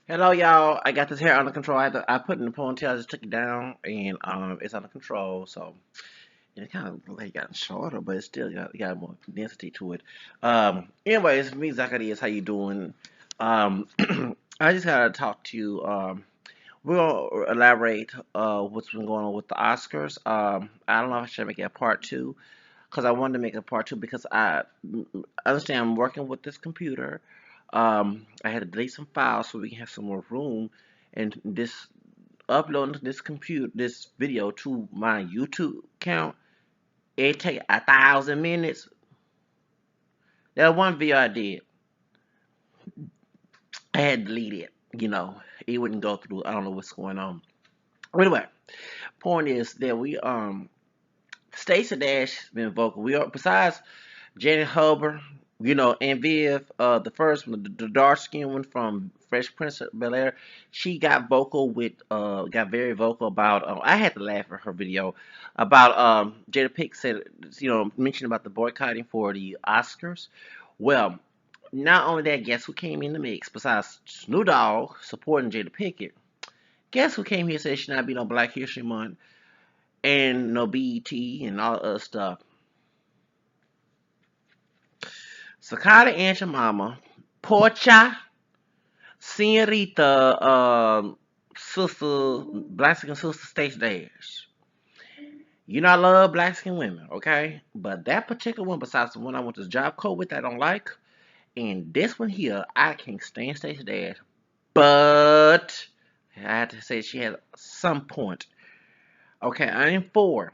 Hello, y'all. I got this hair under control. I put it in the ponytail. I just took it down, and it's under control. So it kind of like gotten shorter, but it still got more density to it. Anyways, me Zachary is how you doing? Um, I just gotta talk to you. We're gonna elaborate what's been going on with the Oscars. I don't know if I should make it a part two because I wanted to make a part two because I understand I'm working with this computer. I had to delete some files so we can have some more room, and this uploading this video to my YouTube account. It take 1,000 minutes. That one video I did, I had to delete it. It wouldn't go through. I don't know what's going on. Anyway, point is that we Stacey Dash has been vocal. We are besides Janet Hubbard, and Viv, the first one, the dark skinned one from Fresh Prince of Bel Air, she got very vocal about. I had to laugh at her video about Jada Pickett said, mentioned about the boycotting for the Oscars. Well, not only that, guess who came in the mix besides Snoop Dogg supporting Jada Pickett? Guess who came here and said should not be no Black History Month and no BET and all the other stuff? Sakata and your mama, Portia, Senorita, sister, black skin sister Stacey Dash. I love black skin women, okay? But that particular one, besides the one I went to job code with, I don't like. And this one here, I can't stand Stacey Dash. But I have to say she had some point. Okay, I am for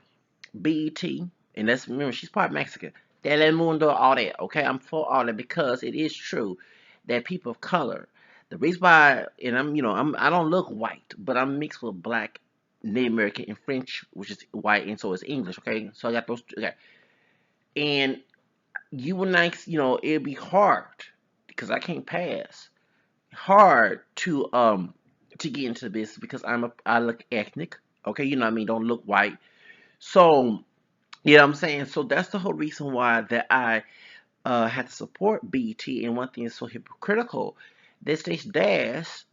BET, and let's remember she's part Mexican. Telemundo, all that. Okay, I'm for all that because it is true that people of color, the reason why, and I don't look white, but I'm mixed with black, Native American, and French, which is white, and so is English. Okay, so I got those. Okay, and you would like, it'd be hard because I can't pass. Hard to get into this because I look ethnic. Okay, you know what I mean. Don't look white. So I'm saying? So that's the whole reason why that I had to support BT. And one thing is so hypocritical. This Stacey Dash,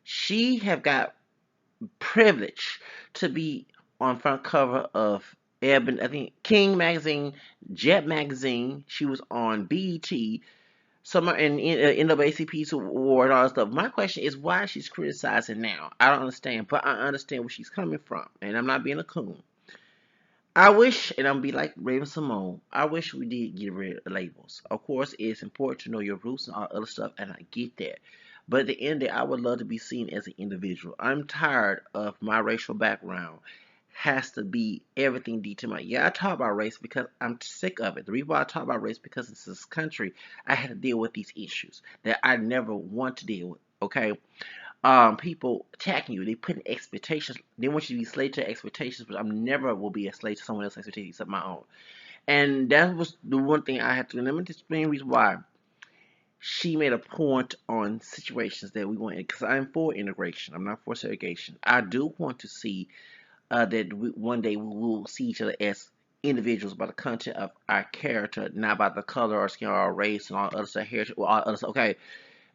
she have got privilege to be on front cover of Ebon, I think King magazine, Jet magazine. She was on BET. Some in the NAACP's award, all that stuff. My question is why she's criticizing now. I don't understand, but I understand where she's coming from, and I'm not being a coon. I wish, and I'm be like Raven Simone. I wish we did get rid of labels. Of course, it's important to know your roots and all other stuff, and I get that. But at the end of the day, I would love to be seen as an individual. I'm tired of my racial background has to be everything determined. Yeah, I talk about race because I'm sick of it. The reason why I talk about race because in this country, I had to deal with these issues that I never want to deal with. Okay, people attacking you. They put in expectations. They want you to be slave to expectations, but I never will be a slave to someone else's expectations except my own. And that was the one thing I had to. And let me explain the reason why she made a point on situations that we want. Because I'm for integration. I'm not for segregation. I do want to see that one day we will see each other as individuals by the content of our character, not by the color or skin or our race and all other stuff, heritage, or all other stuff. Okay,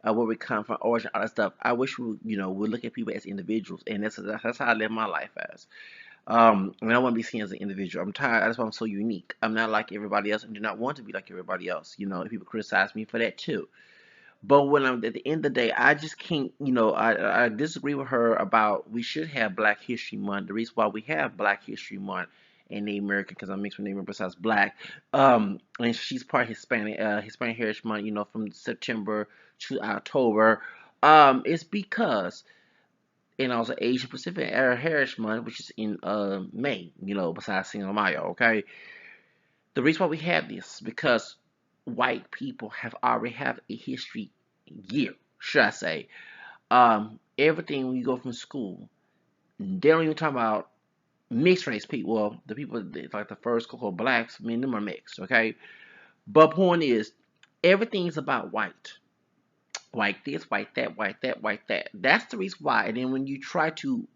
where we come from, origin, all that stuff. I wish we, would look at people as individuals, and that's how I live my life as. And I want to be seen as an individual. I'm tired. That's why I'm so unique. I'm not like everybody else, and do not want to be like everybody else. People criticize me for that too. But when I'm at the end of the day, I just can't. I disagree with her about we should have Black History Month. The reason why we have Black History Month and Native American, because I'm mixed with Native American besides Black. And she's part Hispanic, Hispanic Heritage Month. From September to October. It's because and also Asian Pacific Heritage Month, which is in May. Besides Cinco de Mayo. Okay, the reason why we have this is because white people have already have a history year, should I say. Everything when you go from school, they don't even talk about mixed race people. Well, the people like the first called blacks, I mean them are mixed, okay? But point is, everything's about white. White this, white that, white that, white that. That's the reason why. And then when you try to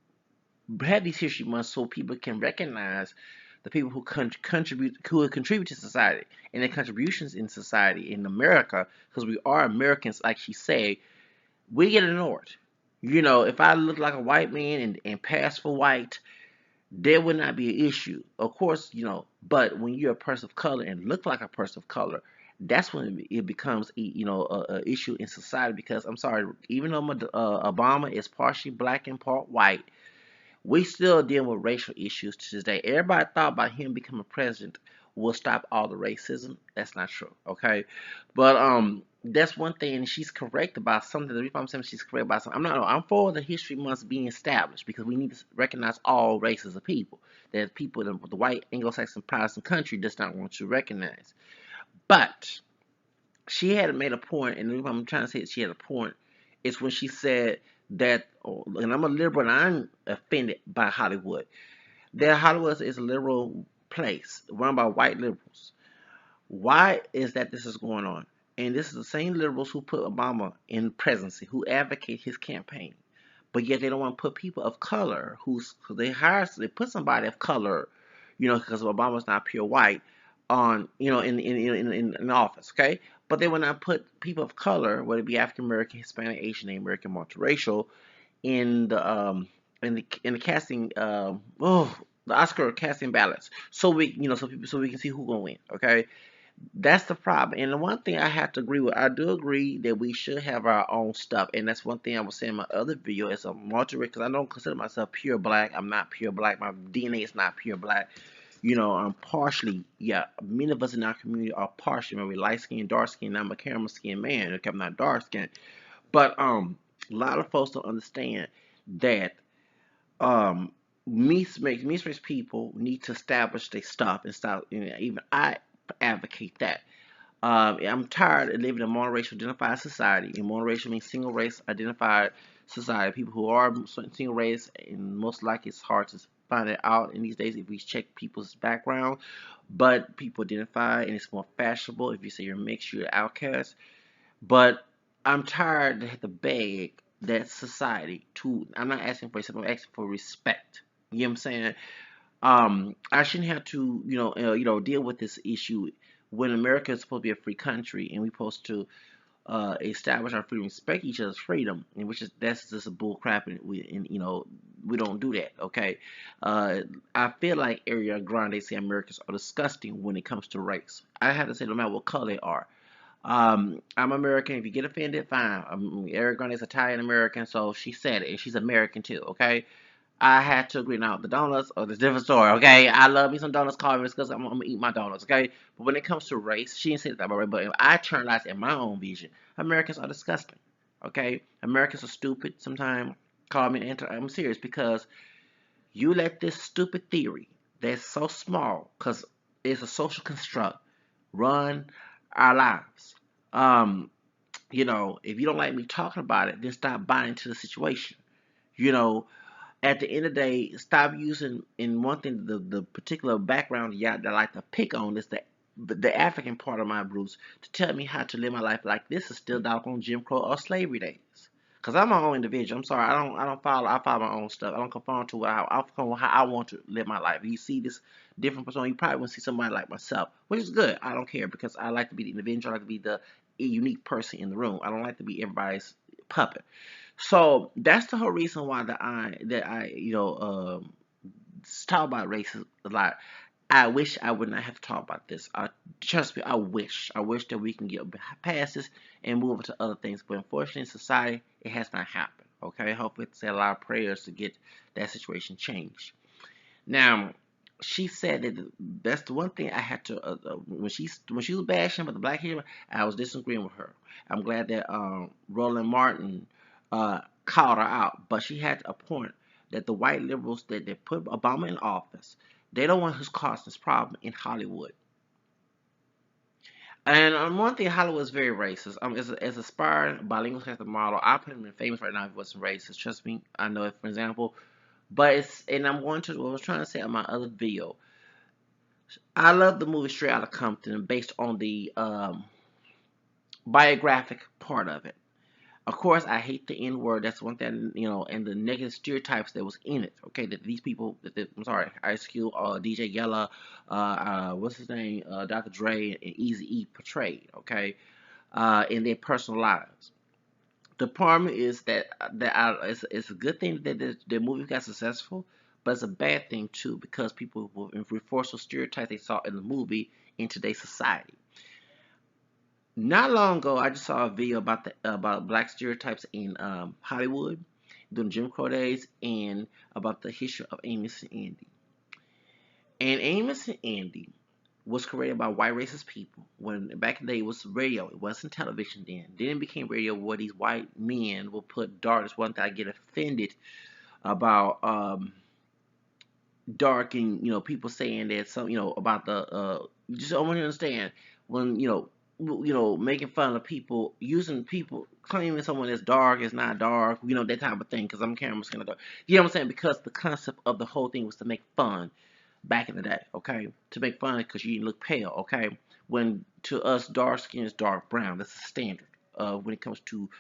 have these history months so people can recognize the people who contribute to society and their contributions in society in America, because we are Americans, like she said. we get ignored. You know, if I look like a white man and pass for white, there would not be an issue. Of course, you know, but when you're a person of color and look like a person of color, that's when it becomes, you know, a issue in society. Because I'm sorry, even though Obama is partially black and part white, we still deal with racial issues to this day. Everybody thought by him becoming president will stop all the racism. That's not true. Okay, but that's one thing, and she's correct about something. The reason I'm saying she's correct about something, I'm not. I'm for the history must be established because we need to recognize all races of people. There's people in the white Anglo-Saxon Protestant country does not want to recognize. But she had made a point, and the reason I'm trying to say that she had a point is when she said that, oh, and I'm a liberal and I'm offended by Hollywood. That Hollywood is a liberal place run by white liberals. Why is that this is going on? And this is the same liberals who put Obama in presidency, who advocate his campaign. But yet they don't want to put people of color cause they put somebody of color, you know, because Obama's not pure white on, you know, in office, okay? But they will not put people of color, whether it be African American, Hispanic, Asian, American, multiracial, in the casting the Oscar casting ballots, so we, you know, so we can see who gonna win, okay? That's the problem. And the one thing I have to agree with, I do agree that we should have our own stuff. And that's one thing I was saying in my other video as a multi because I don't consider myself pure black. I'm not pure black. My DNA is not pure black. You know, I'm partially, yeah, many of us in our community are partially, maybe light skinned, dark skinned. I'm a caramel skinned man. Okay, I'm not dark skinned. But a lot of folks don't understand that um mixed race people need to establish their stuff and stop, you know, even I advocate that. I'm tired of living in a monoracial identified society. And monoracial means single race identified society. People who are single race, and most likely it's hard to find it out in these days if we check people's background. But people identify, and it's more fashionable. If you say you're mixed, you're an outcast. But I'm tired to have to beg that society to. I'm not asking for something. I'm asking for respect. You know what I'm saying? I shouldn't have to, deal with this issue when America is supposed to be a free country and we're supposed to establish our freedom, respect each other's freedom, and which is that's just a bull crap, and we don't do that. Okay, uh, I feel like Ariana Grande say Americans are disgusting when it comes to race. I have to say no matter what color they are. I'm American. If you get offended, fine. Ariana Grande is Italian American, so she said it, and she's American too. Okay, I had to agree. Now, the donuts are the different story, okay? I love me some donuts, call me because I'm gonna eat my donuts, okay? But when it comes to race, she didn't say that about race, but if I turn lights in my own vision, Americans are disgusting, okay? Americans are stupid sometimes. Call me I'm serious because you let this stupid theory that's so small, because it's a social construct, run our lives. Um, if you don't like me talking about it, then stop buying into the situation. You know, at the end of the day, stop using in one thing the particular background y'all that I like to pick on is the African part of my roots to tell me how to live my life like this is still doggone Jim Crow or slavery days. Cause I'm my own individual. I'm sorry. I don't follow. I follow my own stuff. I don't conform to I conform with how I want to live my life. If you see this different person, you probably won't see somebody like myself, which is good. I don't care because I like to be the individual. I like to be the unique person in the room. I don't like to be everybody's puppet. So that's the whole reason why talk about racism a lot. I wish I would not have to talk about this. Trust me, I wish that we can get past this and move on to other things. But unfortunately, in society, it has not happened. Okay, I hope it's a lot of prayers to get that situation changed. Now, she said that that's the one thing I had to when she was bashing about the black hero, I was disagreeing with her. I'm glad that Roland Martin called her out, but she had a point that the white liberals that put Obama in office, they don't want who's causing this problem in Hollywood. And one thing, Hollywood is very racist. As aspiring bilingual as the model, I put him in famous right now if he wasn't racist. Trust me, I know it. For example, but and I'm going to what I was trying to say on my other video. I love the movie Straight Outta Compton based on the biographic part of it. Of course, I hate the N word. That's one thing, and the negative stereotypes that was in it. Okay, that these people, I'm sorry, Ice Cube, DJ Yella, what's his name, Dr. Dre, and Easy E portrayed. Okay, in their personal lives. The problem is that it's a good thing that the movie got successful, but it's a bad thing too because people will reinforce those stereotypes they saw in the movie in today's society. Not long ago, I just saw a video about the about black stereotypes in Hollywood during Jim Crow days and about the history of Amos and Andy. And Amos and Andy was created by white racist people. When back in the day it was radio, it wasn't television then. It became radio where these white men will put darkness. One thing I get offended about dark and people saying that some about the you just don't want to understand when making fun of people using people claiming someone is dark is not dark that type of thing because I'm camera skin of dark, you know what I'm saying, because the concept of the whole thing was to make fun back in the day, okay, to make fun because you didn't look pale, okay, when to us dark skin is dark brown. That's the standard when it comes to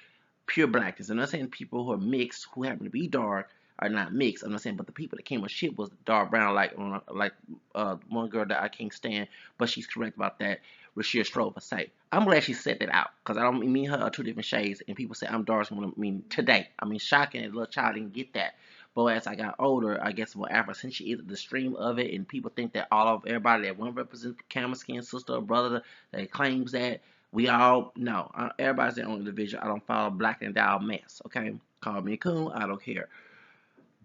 pure blackness. I'm not saying people who are mixed who happen to be dark are not mixed. I'm not saying, but the people that came with shit was dark brown, like one girl that I can't stand, but she's correct about that. Rashia Strova say. I'm glad she said that out because I don't mean her are two different shades, and people say I'm dark skin. I mean today. I mean shocking. A little child didn't get that. But as I got older, I guess what Afro since she is the stream of it, and people think that all of everybody that one represents camel skin sister or brother that claims that we all know. Everybody's their own individual. I don't follow black and down mess. Okay, call me a coon. I don't care.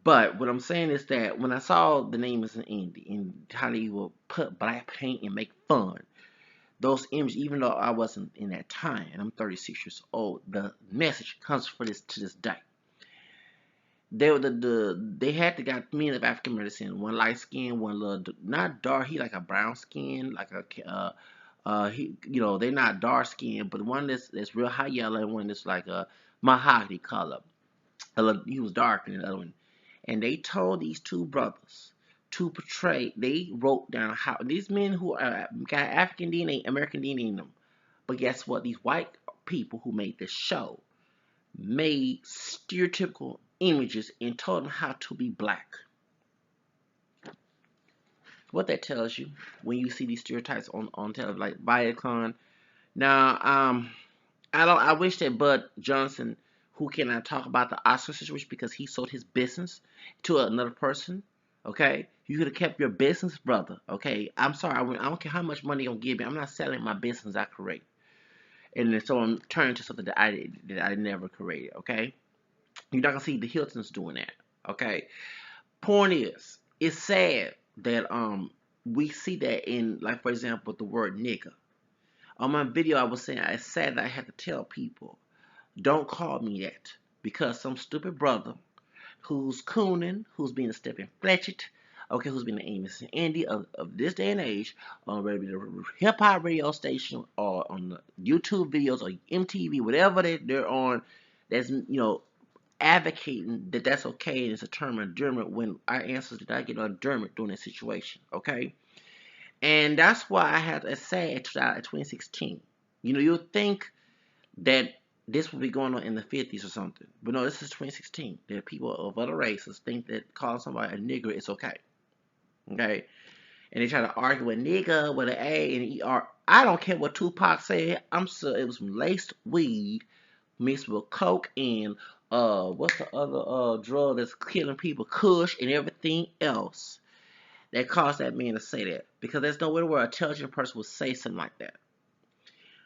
But what I'm saying is that when I saw the name is an Andy and how they will put black paint and make fun, those images, even though I wasn't in that time, and I'm 36 years old, the message comes for this to this day. They had the guy men of African medicine, one light skin, one little not dark, he like a brown skin, like a he they're not dark skin, but one that's real high yellow and one that's like a mahogany color. He was darker than the other one. And they told these two brothers to portray. They wrote down how these men who got African DNA, American DNA in them. But guess what? These white people who made this show made stereotypical images and told them how to be black. What that tells you when you see these stereotypes on television, like Viacom. Now, I wish that Bud Johnson, who cannot talk about the Oscar situation because he sold his business to another person. Okay, you could have kept your business, brother. Okay, I'm sorry. I don't care how much money you're gonna give me. I'm not selling my business I create, and then so I'm turning to something that I never created. Okay, you're not gonna see the Hiltons doing that. Okay, point is, it's sad that we see that in, like, for example, the word nigga. On my video, I was saying it's sad that I had to tell people don't call me that because some stupid brother who's cooning, who's being a Stephen Fletchett, okay, who's been an Amos and Andy of this day and age on the hip hop radio station or on the YouTube videos or MTV, whatever they're on, that's advocating that that's okay and it's a term of endearment when our ancestors did not get endearment during that situation, okay? And that's why I had to say at 2016. You'll think that this would be going on in the 50s or something. But no, this is 2016. There are people of other races think that calling somebody a nigger is okay. Okay? And they try to argue with nigga with an A and an ER. I don't care what Tupac said. I'm sure it was some laced weed mixed with coke and what's the other drug that's killing people? Kush and everything else that caused that man to say that. Because there's no way where an intelligent person would say something like that.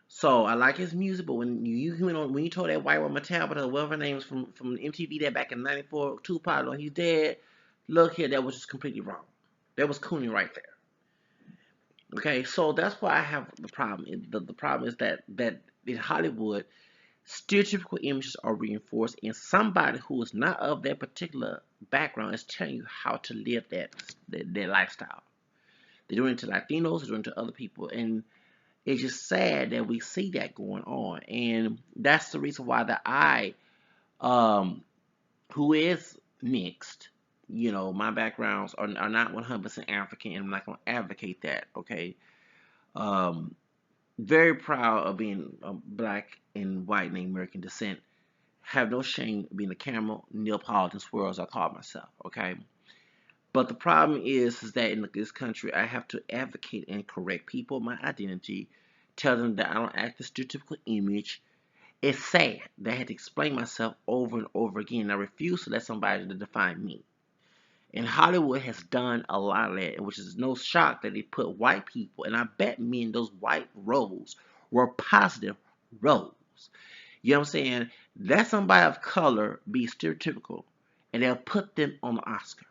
So I like his music, but when you told that white woman Tabitha, whatever her name was from MTV that back in '94, Tupac, he's dead. Look here, that was just completely wrong. That was Cooney right there. Okay, so that's why I have the problem. The problem is that in Hollywood, stereotypical images are reinforced, and somebody who is not of that particular background is telling you how to live that lifestyle. They're doing it to Latinos, they're doing it to other people, and it's just sad that we see that going on, and that's the reason why who is mixed, my backgrounds are not 100% African, and I'm not going to advocate that, okay? Um, Very proud of being black and white and American descent. Have no shame being a camel, Neapolitan swirl, as I call myself, okay? But the problem is that in this country, I have to advocate and correct people, my identity, tell them that I don't act the stereotypical image, It's sad that I had to explain myself over and over again. I refuse to let somebody to define me. And Hollywood has done a lot of that, which is no shock that they put white people, and I bet me in those white roles were positive roles. You know what I'm saying? Let somebody of color be stereotypical, and they'll put them on the Oscar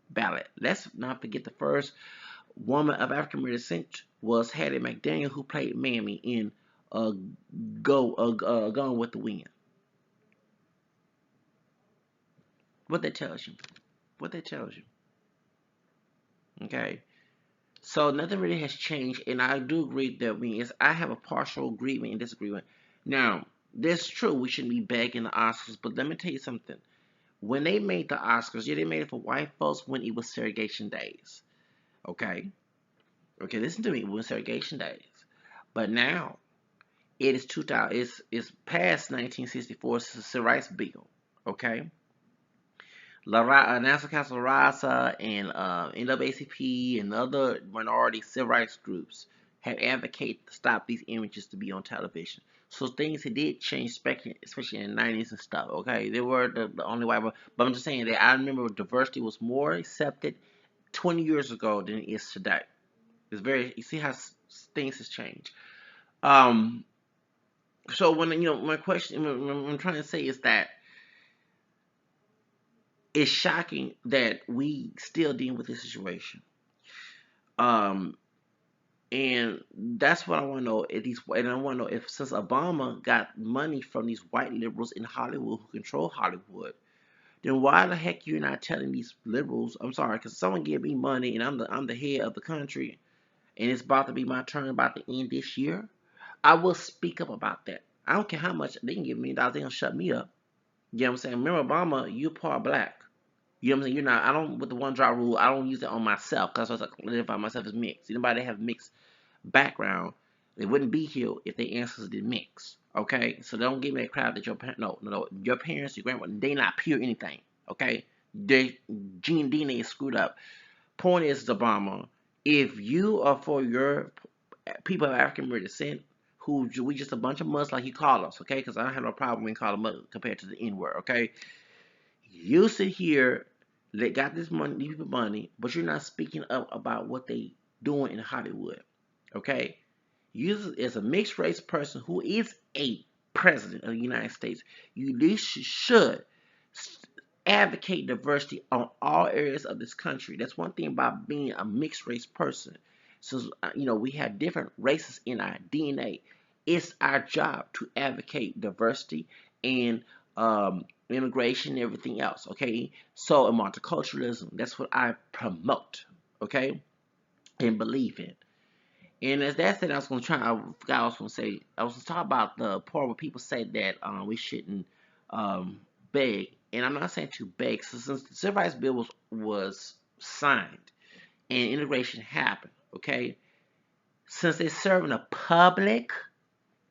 ballot. Let's not forget the first woman of African American descent was Hattie McDaniel, who played Mammy in Gone with the Wind. What that tells you? What that tells you? Okay. So nothing really has changed, and I do agree that I have a partial agreement and disagreement. Now, that's true. We shouldn't be begging the Oscars, but let me tell you something. When they made the Oscars, yeah, they made it for white folks when it was segregation days. Okay, okay, listen to me. It was segregation days, but now it is 2000. It's past 1964. It's a civil rights bill. Okay, National Council of RASA and NAACP and other minority civil rights groups have advocated to stop these images to be on television. So things that did change, especially in the 90s and stuff. Okay, they were the only white, but I'm just saying that I remember diversity was more accepted 20 years ago than it is today. It's very, you see how things has changed. Um, so when my question, what I'm trying to say is that it's shocking that we still dealing with this situation. Um, and that's what I want to know. And I want to know if since Obama got money from these white liberals in Hollywood who control Hollywood, then why the heck you're not telling these liberals? I'm sorry, because someone gave me money and I'm the head of the country, and it's about to be my turn about to end this year. I will speak up about that. I don't care how much they can give me dollars, they gonna shut me up. You know what I'm saying? Remember Obama, you part black. You know what I'm saying? You're not. I don't with the one drop rule. I don't use it on myself because I was like identify myself as mixed. Anybody that have mixed background, they wouldn't be here if their ancestors did mix. Okay, so don't give me that crowd that your parents. No. Your parents, your grandma, they not pure anything. Okay, their gene DNA is screwed up. Point is, Obama, if you are for your people of African American descent, who we just a bunch of mutts like you call us, okay? Because I don't have no problem when you call them mud compared to the N word, okay? You sit here, they got this money, these people money, but you're not speaking up about what they doing in Hollywood. Okay? You as a mixed race person who is a president of the United States, you at least should advocate diversity on all areas of this country. That's one thing about being a mixed race person. So we have different races in our DNA. It's our job to advocate diversity and immigration and everything else. Okay, so in multiculturalism, that's what I promote. Okay, and believe in. And as that said, I was going to try. I forgot I was going to say. I was going to talk about the part where people say that we shouldn't um, beg, and I'm not saying to beg. So since the civil rights bill was signed and integration happened, okay, since it's serving a public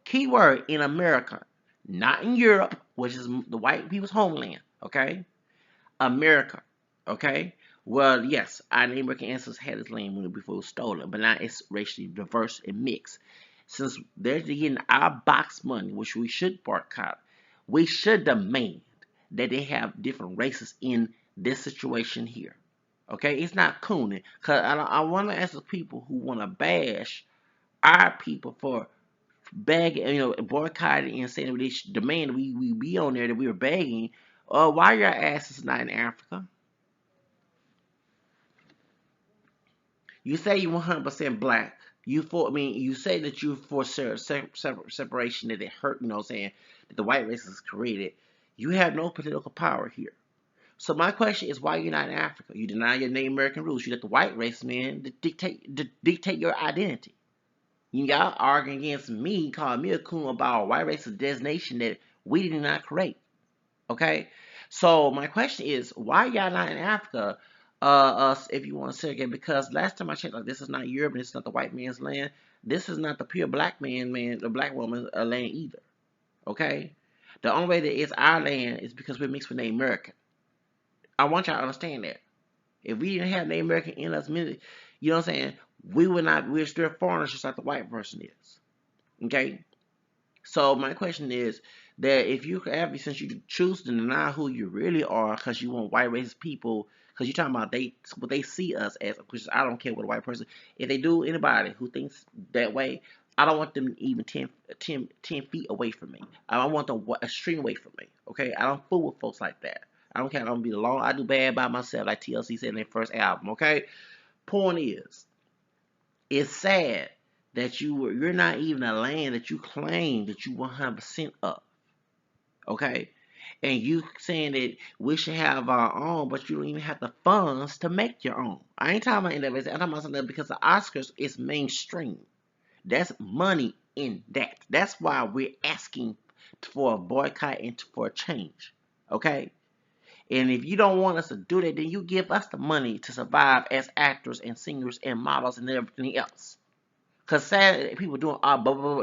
keyword in America, not in Europe, which is the white people's homeland, okay, America, okay. Well, yes, our American ancestors had this land before it was stolen, but now it's racially diverse and mixed. Since they're getting our box money, which we should boycott, we should demand that they have different races in this situation here. Okay, it's not cooning. Cause I want to ask the people who want to bash our people for begging, boycotting and saying that they should demand we be on there that we were begging. Why your asses not in Africa? You say you 100% black. You say that you for separation that it hurt. Saying that the white race is created. You have no political power here. So my question is, why you're not in Africa? You deny your Native American roots. You let the white race man dictate your identity. Y'all arguing against me, calling me a coon about a white race of designation that we did not create. Okay, so my question is, why y'all not in Africa? If you want to segregate, because last time I checked, like this is not Europe, and this is not the white man's land. This is not the pure black the black woman's land either. Okay, the only way that it's our land is because we're mixed with Native American. I want y'all to understand that. If we didn't have Native American in us, you know what I'm saying? We would not. We're still foreigners, just like the white person is. Okay, So my question is that if you have, since you choose to deny who you really are because you want white racist people, because you're talking about what they see us as, which is I don't care what a white person, if they do anybody who thinks that way, I don't want them even 10 feet away from me. I don't want them a string away from me. Okay, I don't fool with folks like that. I don't care. I'm gonna be alone. I do bad by myself, like TLC said in their first album. Okay, point is, it's sad that you're not even a land that you claim that you 100% of. Okay, and you saying that we should have our own, but you don't even have the funds to make your own. I ain't talking about individuals. I'm talking about something because the Oscars is mainstream. That's money in that. That's why we're asking for a boycott and for a change. Okay. And if you don't want us to do that, then you give us the money to survive as actors and singers and models and everything else. Cause sad people doing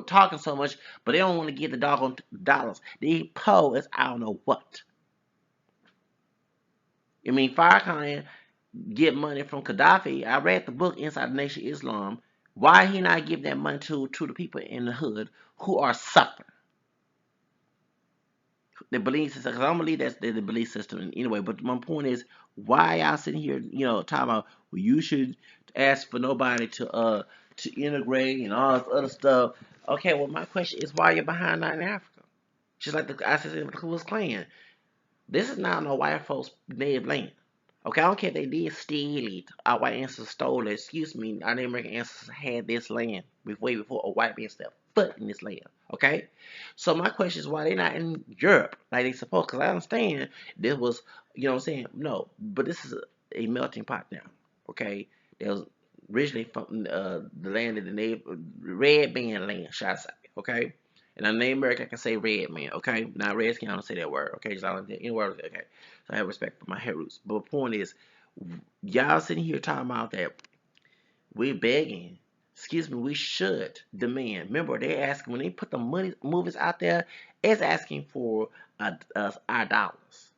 talking so much, but they don't want to get the doggone dollars. They po is I don't know what. I mean, Farrakhan get money from Gaddafi. I read the book Inside the Nation of Islam. Why he not give that money to the people in the hood who are suffering? The belief system. Cause I don't believe that's the belief system anyway. But my point is, why y'all sitting here, talking about well, you should ask for nobody to integrate and all this other stuff. Okay, well my question is, why you're behind that in Africa? Just like the I said in the Ku Klux Klan. This is not no white folks' native land. Okay, I don't care if they did steal it. Our white ancestors stole it. Excuse me, our Native American ancestors had this land way before a white man stepped foot in this land. Okay, so my question is why they not in Europe like they supposed? Because I understand this was, what I'm saying. No, but this is a melting pot now. Okay, it was originally from the land of the native red band land, shall I say? Okay. And in America, I can say red man, okay? Now, Redskin, I don't say that word, okay? Just I don't any word, okay? So I have respect for my hair roots. But the point is, y'all sitting here talking about that we're begging. Excuse me, we should demand. Remember, they're asking when they put the movies out there, it's asking for our dollars,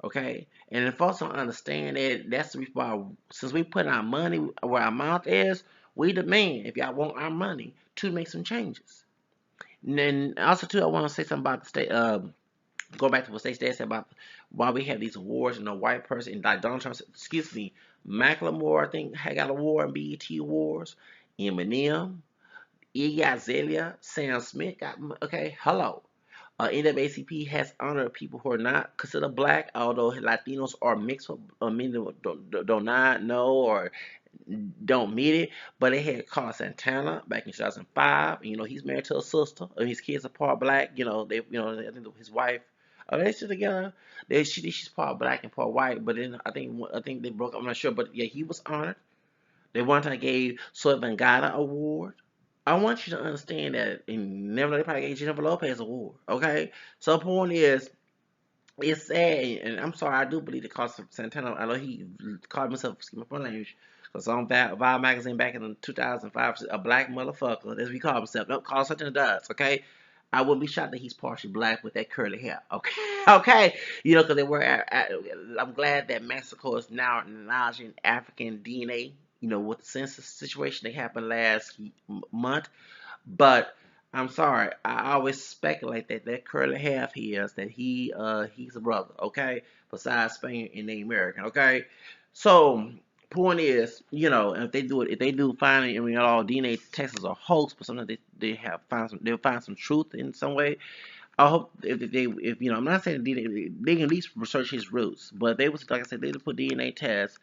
okay? And if folks don't understand that, that's the reason why since we put our money where our mouth is, we demand if y'all want our money to make some changes. And then also too, I want to say something about the state. Go back to what Stacey Dash said about why we have these awards and a white person and like Donald Trump. Excuse me, Macklemore I think had got an award in BET Awards. Eminem, Iggy Azalea, Sam Smith got okay. Hello. NAACP has honored people who are not considered black, although Latinos are mixed with many do not know or don't meet it. But they had Carlos Santana back in 2005. And, he's married to a sister. And his kids are part black. I think his wife. Are they still together? She's part black and part white. But then I think they broke up. I'm not sure. But yeah, he was honored. They one time gave Soy Vengada award. I want you to understand that, and never they probably gave Jennifer Lopez award. Okay, so the point is, it's sad, and I'm sorry, I do believe that Carlos Santana. I know he called himself, excuse my front language, because on Vibe magazine back in 2005, a black motherfucker. That's what he called himself. Nope, Carlos Santana does. Okay, I wouldn't be shocked that he's partially black with that curly hair. Okay, okay, because they were. I'm glad that Mexico is now acknowledging African DNA. With the census situation that happened last month, but I'm sorry, I always speculate that curly hair of his that he's a brother, okay? Besides Spain and the American, okay? So point is, if they do find it, I mean, all DNA tests are hoax, but sometimes they'll find some truth in some way. I hope if I'm not saying DNA, they can at least research his roots, but they was like I said, they put DNA tests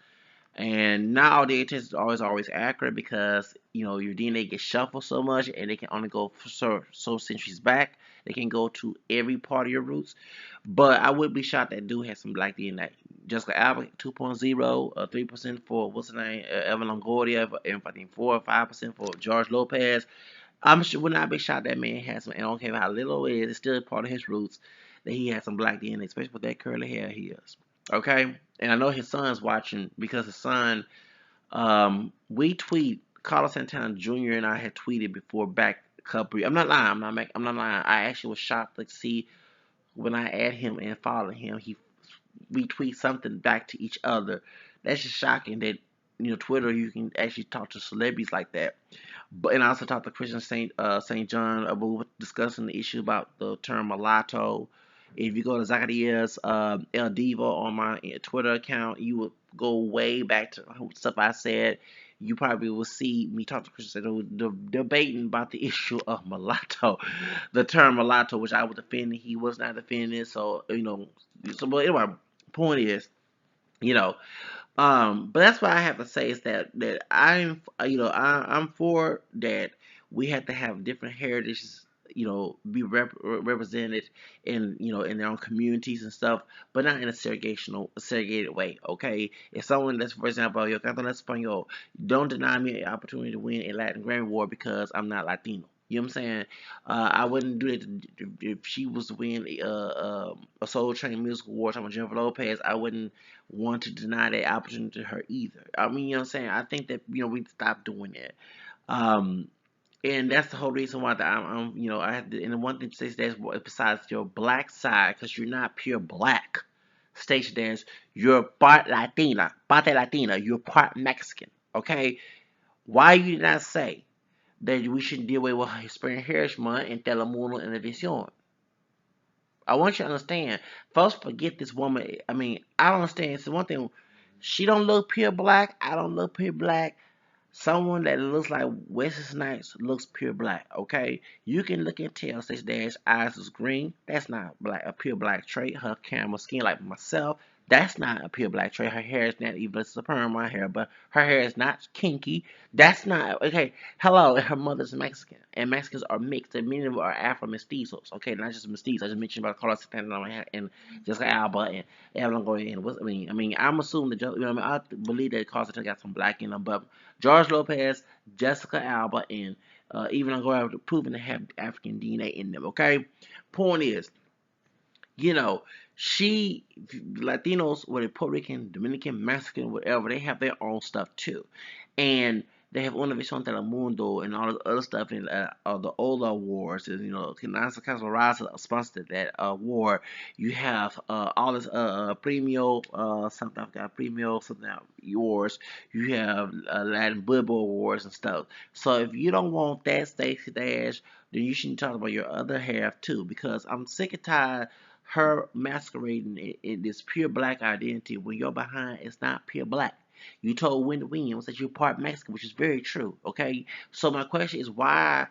and not all DNA tests is always accurate because your DNA gets shuffled so much, and they can only go for so centuries back. They can go to every part of your roots. But I would be shocked that dude has some black DNA. Jessica Alba 2.0, 3% for what's the name, Evan Longoria, and I think 4 or 5% for George Lopez. I'm sure would not be shocked that man has some. And I don't care how little it is, it's still part of his roots that he has some black DNA, especially with that curly hair he has. Okay, and I know his son's watching because his son, we tweet Carlos Santana Jr. and I had tweeted before back a couple. I'm not lying. I'm not lying. I actually was shocked to see when I add him and follow him, we tweet something back to each other. That's just shocking that Twitter, you can actually talk to celebrities like that. But and I also talked to Christian Saint John about discussing the issue about the term mulatto. If you go to Zacarias El Divo on my Twitter account, you will go way back to stuff I said. You probably will see me talk to Christian Saint John debating about the issue of mulatto, the term mulatto, which I was defending. He was not defending. So but anyway, point is, you know. But that's what I have to say is that I'm for that we have to have different heritages, be represented in their own communities and stuff, but not in a segregated way. Okay, if someone that's, for example, yo canto en español, don't deny me an opportunity to win a Latin Grammy Award because I'm not Latino. You know what I'm saying? I wouldn't do it if she was to win a Soul Train Music Award. I'm Jennifer Lopez. I wouldn't want to deny that opportunity to her either. I mean, you know what I'm saying? I think that we stop doing that. Um, and that's the whole reason why I have to. And the one thing to say is that besides your black side, because you're not pure black, Stacey Dash, you're part Latina, parte Latina. You're part Mexican. Okay, why you did not say that we should deal with Hispanic Heritage Month in Telemundo and Univision? I want you to understand. Folks forget this woman. I mean, I don't understand. It's one thing. She don't look pure black. I don't look pure black. Someone that looks like Wesley Snipes looks pure black. Okay, you can look and tell Stacey Dash eyes is green. That's not black, a pure black trait. Her camera skin, like myself, that's not a pure black trait. Her hair is not even a perm my hair, but her hair is not kinky. That's not okay. Hello, and her mother's Mexican, and Mexicans are mixed, and many of them are Afro mestizos. Okay, not just mestizos. I just mentioned about Carlos Santana and Jessica Alba and Evelyn Goya. And I'm assuming that I believe that Carlos Santana got some black in them, but George Lopez, Jessica Alba, and even Goya proven to have African DNA in them. Okay, point is, you know, she Latinos, whether Puerto Rican, Dominican, Mexican, whatever, they have their own stuff too, and they have Univision Telemundo and all this other stuff in the older awards. And, Casa Raza sponsored that award. You have all this Premio, something I've got Premio, something awards. You have Latin Billboard awards and stuff. So if you don't want that, Stacey Dash, then you should talk about your other half too, because I'm sick and tired her masquerading in this pure black identity when your behind is not pure black. You told Wendy Williams that you're part Mexican, which is very true. Okay, so my question is why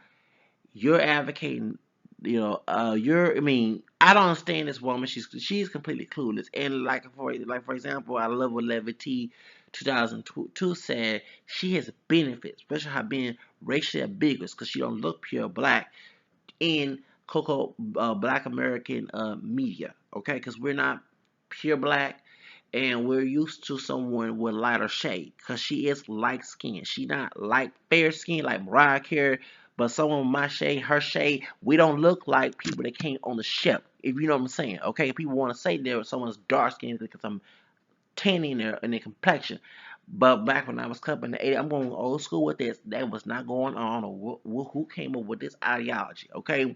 you're advocating. I mean, I don't understand this woman. She's completely clueless. And like for example, I love what Levity 2002 said. She has benefits, especially her being racially ambiguous because she don't look pure black in Coco Black American media, okay? Because we're not pure black, and we're used to someone with lighter shade. Because she is light skinned. She not light fair skin like Mariah Carey, but someone with my shade, her shade. We don't look like people that came on the ship. If you know what I'm saying, okay? People want to say there someone's dark skinned because I'm tanning in their complexion. But back when I was coming in the 80s, I'm going old school with this. That was not going on, or who came up with this ideology, okay?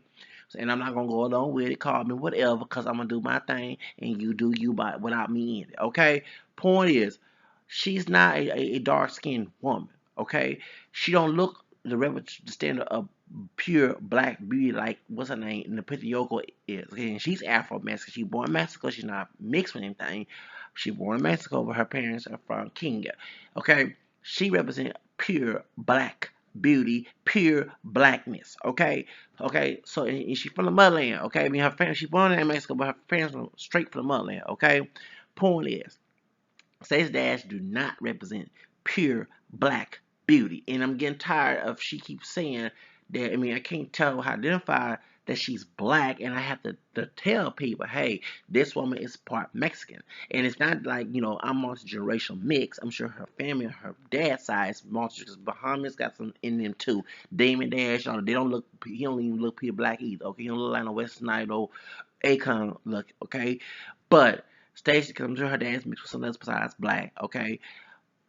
So, and I'm not gonna go along with it. Call me whatever, cause I'm gonna do my thing, and you do you by without me in it, okay? Point is, she's not a dark skinned woman, okay? She don't look the standard of pure black beauty like what's her name in the picture Yoko is. Okay? And she's Afro Mexican. She's born in Mexico. She's not mixed with anything. She born in Mexico, but her parents are from Kenya. Okay, she represents pure black beauty, pure blackness. Okay. So and she from the motherland. Okay, I mean her parents. She born in Mexico, but her parents are straight from the motherland. Okay, point is, Stacey Dash do not represent pure black beauty, and I'm getting tired of she keeps saying that. I mean, I can't tell how to identify that she's black, and I have to tell people, hey, this woman is part Mexican, and it's not like I'm multi-generational mix. I'm sure her family, her dad's side is multi, because Bahamas got some in them too. Damon Dash, they don't look. He don't even look pure black either. Okay, he don't look like no West Side or Akon look. Okay, but Stacey, because I'm sure her dad's mixed with something else besides black. Okay,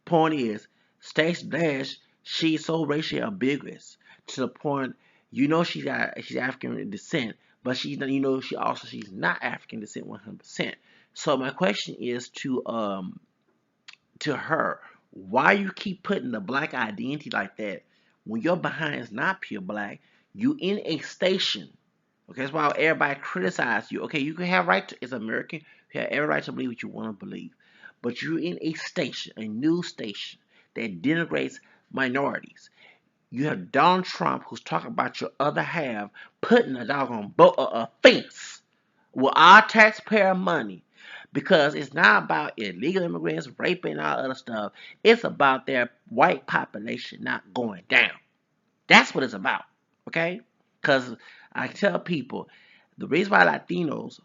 point is, Stacey Dash, she's so racially ambiguous to the point she's African descent, but she's not African descent 100%. So my question is to her, Why you keep putting the black identity like that when your behind is not pure black? You in a station. Okay, that's why everybody criticize you. Okay, you can have right to, as an American, you have every right to believe what you want to believe. But you're in a station, a news station that denigrates minorities. You have Donald Trump who's talking about your other half putting a doggone a fence with our taxpayer money because it's not about illegal immigrants, raping, and all other stuff. It's about their white population not going down. That's what it's about. Okay? Because I tell people the reason why Latinos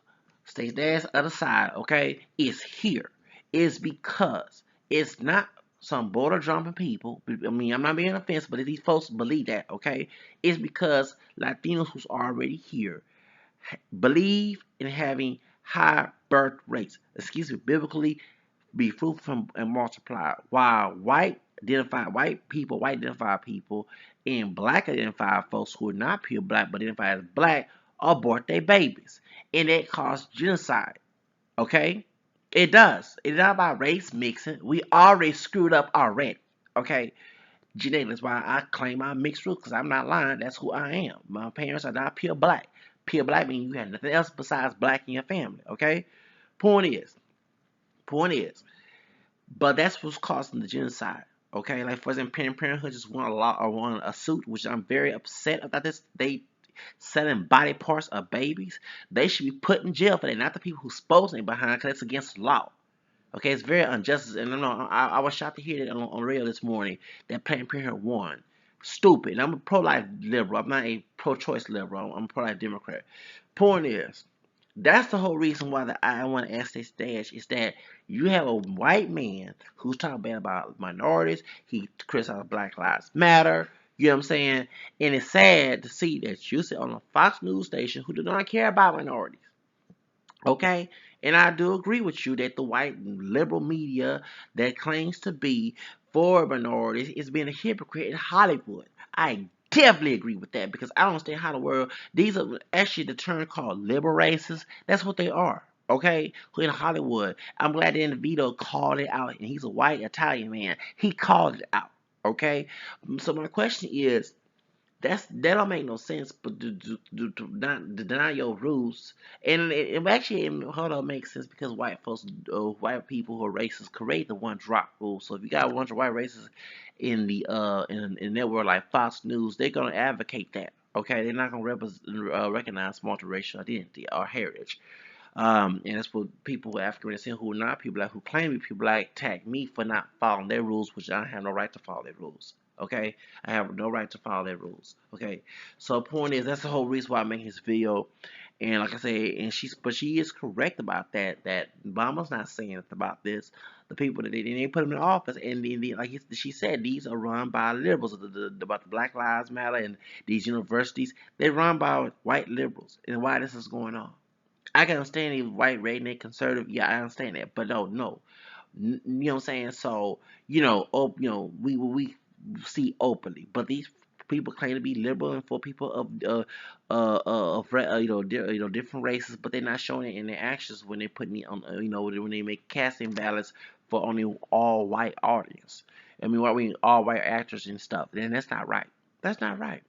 stay their other side, okay, is here. Is because it's not some border jumping people. I mean, I'm not being offensive, but these folks believe that, okay? It's because Latinos who's already here believe in having high birth rates. Excuse me, biblically be fruitful and multiply. While white identified people, and black identified folks who are not pure black but identify as black abort their babies. And it causes genocide. Okay? It does. It's not about race mixing. We already screwed up already. Okay? Genetic. That's why I claim I'm mixed root because I'm not lying. That's who I am. My parents are not pure black. Pure black means you have nothing else besides black in your family. Okay? Point is, point is, but that's what's causing the genocide. Okay, like for example, Planned Parenthood just won a law or won a suit, which I'm very upset about. This they selling body parts of babies. They should be put in jail for that, not the people who supposedly behind, because it's against the law. Okay, it's very unjust, and I was shocked to hear that on radio this morning that Planned Parenthood won. Stupid. I'm a pro-life liberal. I'm not a pro-choice liberal. I'm a pro-life Democrat. Point is, that's the whole reason why I want to ask this Dash is that you have a white man who's talking bad about minorities. He criticizes Black Lives Matter. You know what I'm saying? And it's sad to see that you sit on a Fox News station who do not care about minorities. Okay? And I do agree with you that the white liberal media that claims to be for minorities is being a hypocrite in Hollywood. I definitely agree with that because I don't understand how the world these are actually the term called liberal racists. That's what they are. Okay, who in Hollywood. I'm glad that DeVito called it out, and he's a white Italian man. He called it out. Okay, so my question is, that don't make no sense, but to not to deny your roots, and it actually hold on makes sense because white folks, white people who are racist, create the one drop rule. So if you got a bunch of white racists in the in network like Fox News, they're gonna advocate that. Okay, they're not gonna recognize multiracial identity or heritage. And that's what people who are African descent who are not people black who claim to be people black attack me for not following their rules, which I have no right to follow their rules. Okay, I have no right to follow their rules. Okay, so point is that's the whole reason why I'm making this video. And like I say, but she is correct about that. That Obama's not saying anything about this. The people that they put him in office, and like she said, these are run by liberals. About the Black Lives Matter and these universities, they run by white liberals. And why this is going on? I can understand the white redneck conservative. Yeah, I understand that, but no. You know what I'm saying? So we see openly, but these people claim to be liberal and for people different races, but they're not showing it in their actions when they put me on when they make casting ballots for only all white audience. I mean, all white actors and stuff. Then that's not right. That's not right.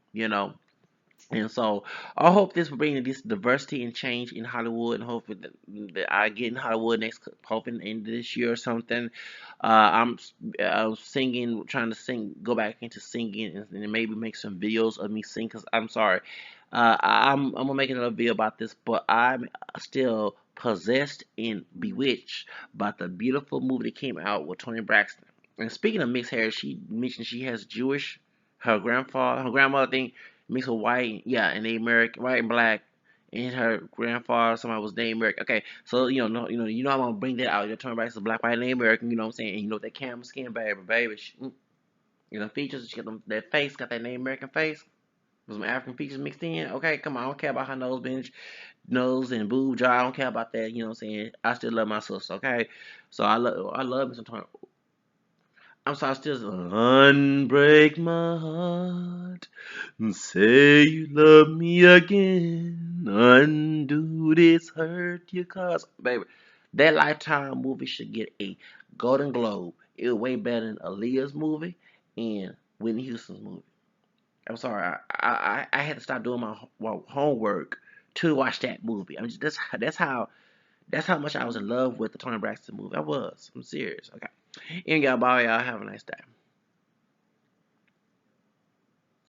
And so I hope this will bring this diversity and change in Hollywood, and hopefully that I get in Hollywood next, hoping end of this year or something. I'm singing, trying to sing, go back into singing, and maybe make some videos of me sing. Cause I'm sorry, I'm gonna make another video about this, but I'm still possessed and bewitched by the beautiful movie that came out with Toni Braxton. And speaking of mixed hair, she mentioned she has Jewish. Her grandmother thing mixed with white, yeah, and Native American, white and black, and her grandfather somebody was Native American. Okay, so I'm gonna bring that out. You're turning back to black, white, Native American. You know what I'm saying? And you know that camera skin, baby. Features. She got that face, got that Native American face. With some African features mixed in. Okay, come on. I don't care about her nose and boob job. I don't care about that. You know what I'm saying? I still love my sister. Okay, so I love me some I'm sorry, still unbreak my heart and say you love me again. Undo this hurt you cause, baby. That Lifetime movie should get a Golden Globe. It was way better than Aaliyah's movie and Whitney Houston's movie. I'm sorry, I had to stop doing my homework to watch that movie. I'm just that's how much I was in love with the Tony Braxton movie. I was. I'm serious. Okay. And y'all, bye. Y'all have a nice day.